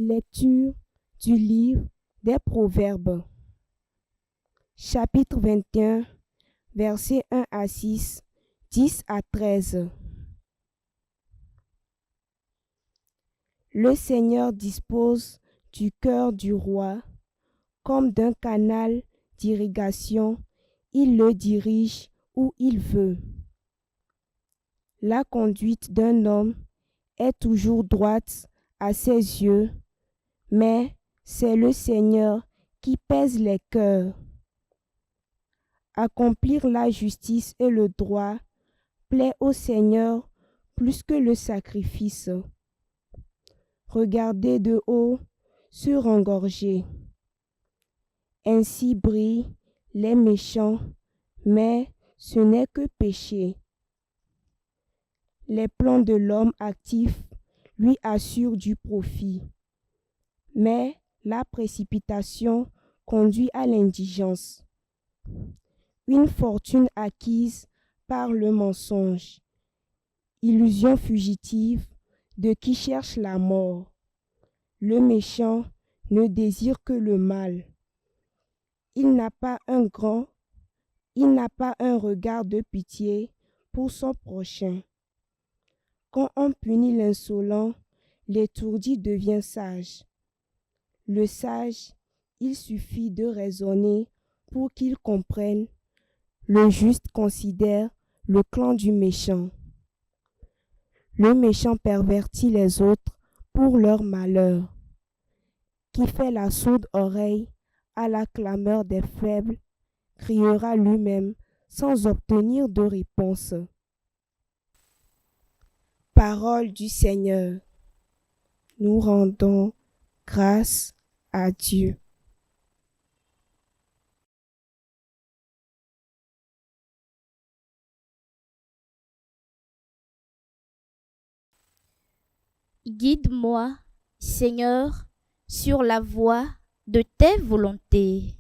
Lecture du livre des Proverbes, chapitre 21, versets 1 à 6, 10 à 13. Le Seigneur dispose du cœur du roi comme d'un canal d'irrigation, il le dirige où il veut. La conduite d'un homme est toujours droite à ses yeux, mais c'est le Seigneur qui pèse les cœurs. Accomplir la justice et le droit plaît au Seigneur plus que le sacrifice. Regarder de haut, se rengorger. Ainsi brillent les méchants, mais ce n'est que péché. Les plans de l'homme actif lui assurent du profit, mais la précipitation conduit à l'indigence. Une fortune acquise par le mensonge, illusion fugitive de qui cherche la mort. Le méchant ne désire que le mal. Il n'a pas un regard de pitié pour son prochain. Quand on punit l'insolent, l'étourdi devient sage. Le sage, il suffit de raisonner pour qu'il comprenne. Le juste considère le clan du méchant. Le méchant pervertit les autres pour leur malheur. Qui fait la sourde oreille à la clameur des faibles, criera lui-même sans obtenir de réponse. Parole du Seigneur. Nous rendons grâce à Dieu. Guide-moi, Seigneur, sur la voie de tes volontés.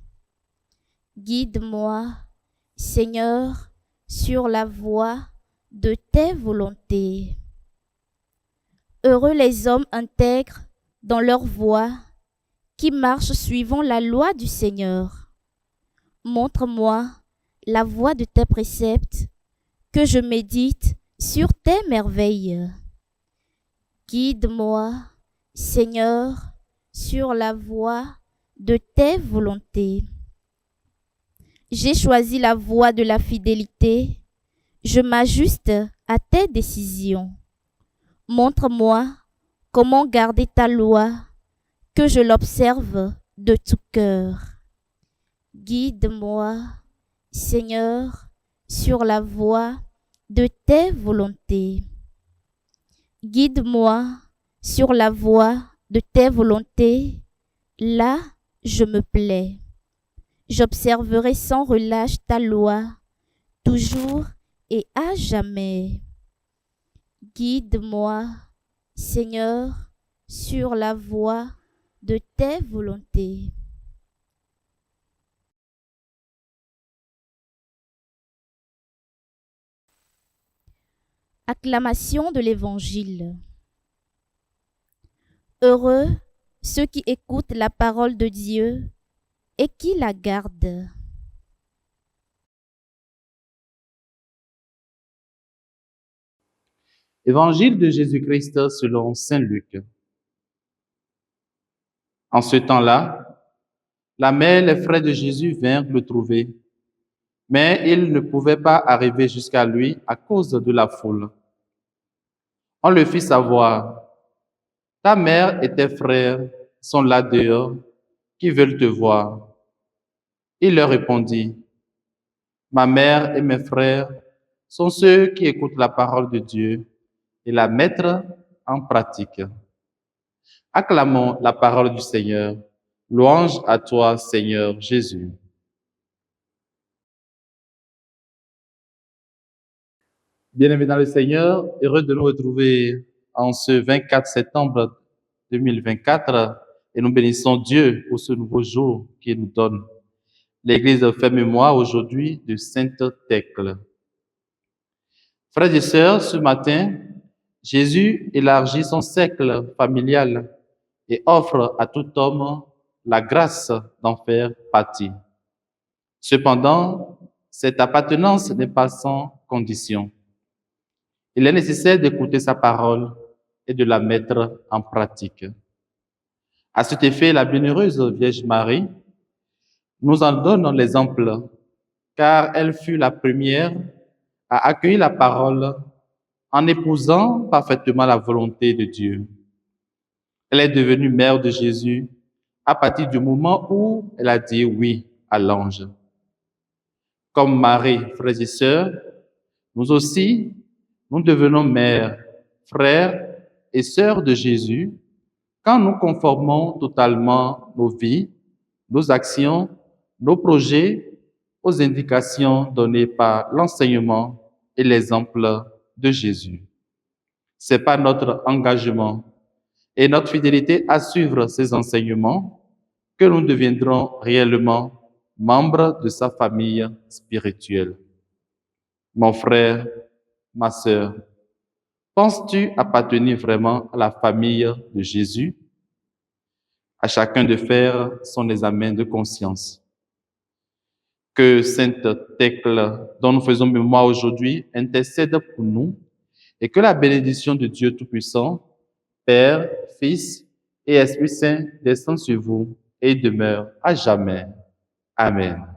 Guide-moi, Seigneur, sur la voie de tes volontés. Heureux les hommes intègres dans leur voie, qui marchent suivant la loi du Seigneur. Montre-moi la voie de tes préceptes, que je médite sur tes merveilles. Guide-moi, Seigneur, sur la voie de tes volontés. J'ai choisi la voie de la fidélité, je m'ajuste à tes décisions. Montre-moi comment garder ta loi, que je l'observe de tout cœur. Guide-moi, Seigneur, sur la voie de tes volontés. Guide-moi sur la voie de tes volontés, là je me plais. J'observerai sans relâche ta loi, toujours et à jamais. Guide-moi, Seigneur, sur la voie de tes volontés. Acclamation de l'Évangile. Heureux ceux qui écoutent la parole de Dieu et qui la gardent. Évangile de Jésus-Christ selon saint Luc. En ce temps-là, la mère et les frères de Jésus vinrent le trouver, mais ils ne pouvaient pas arriver jusqu'à lui à cause de la foule. On le fit savoir, « Ta mère et tes frères sont là dehors, qui veulent te voir. » Il leur répondit, « Ma mère et mes frères sont ceux qui écoutent la parole de Dieu et la mettent en pratique. » Acclamons la parole du Seigneur. Louange à toi, Seigneur Jésus. Bien-aimés dans le Seigneur, heureux de nous retrouver en ce 24 septembre 2024 et nous bénissons Dieu pour ce nouveau jour qu'il nous donne. L'Église fait mémoire aujourd'hui de Sainte Thècle. Frères et sœurs, ce matin, Jésus élargit son cercle familial et offre à tout homme la grâce d'en faire partie. Cependant, cette appartenance n'est pas sans condition. Il est nécessaire d'écouter sa parole et de la mettre en pratique. À cet effet, la bienheureuse Vierge Marie nous en donne l'exemple, car elle fut la première à accueillir la parole en épousant parfaitement la volonté de Dieu. Elle est devenue mère de Jésus à partir du moment où elle a dit oui à l'ange. Comme Marie, frères et sœurs, nous aussi, nous devenons mères, frères et sœurs de Jésus quand nous conformons totalement nos vies, nos actions, nos projets aux indications données par l'enseignement et l'exemple de Jésus. C'est par notre engagement et notre fidélité à suivre ces enseignements que nous deviendrons réellement membres de sa famille spirituelle. Mon frère, ma sœur, penses-tu appartenir vraiment à la famille de Jésus? À chacun de faire son examen de conscience. Que Sainte Thècle, dont nous faisons mémoire aujourd'hui, intercède pour nous et que la bénédiction de Dieu Tout-Puissant, Père, Fils et Esprit Saint descende sur vous et demeure à jamais. Amen.